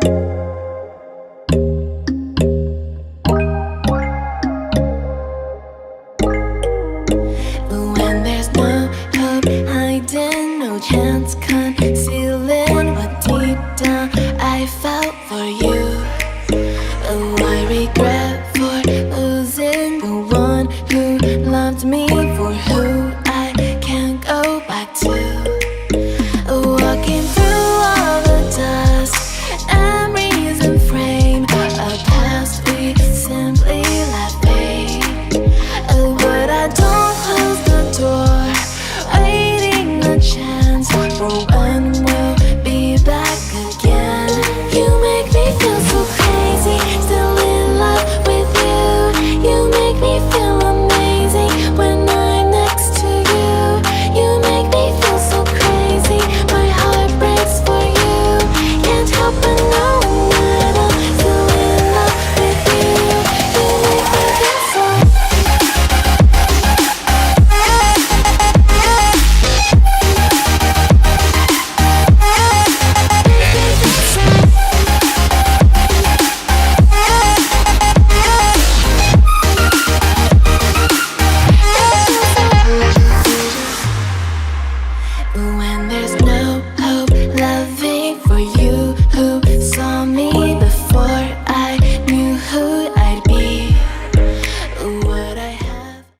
When there's no hope hiding, no chance concealing what deep down I felt for you. Oh, I regret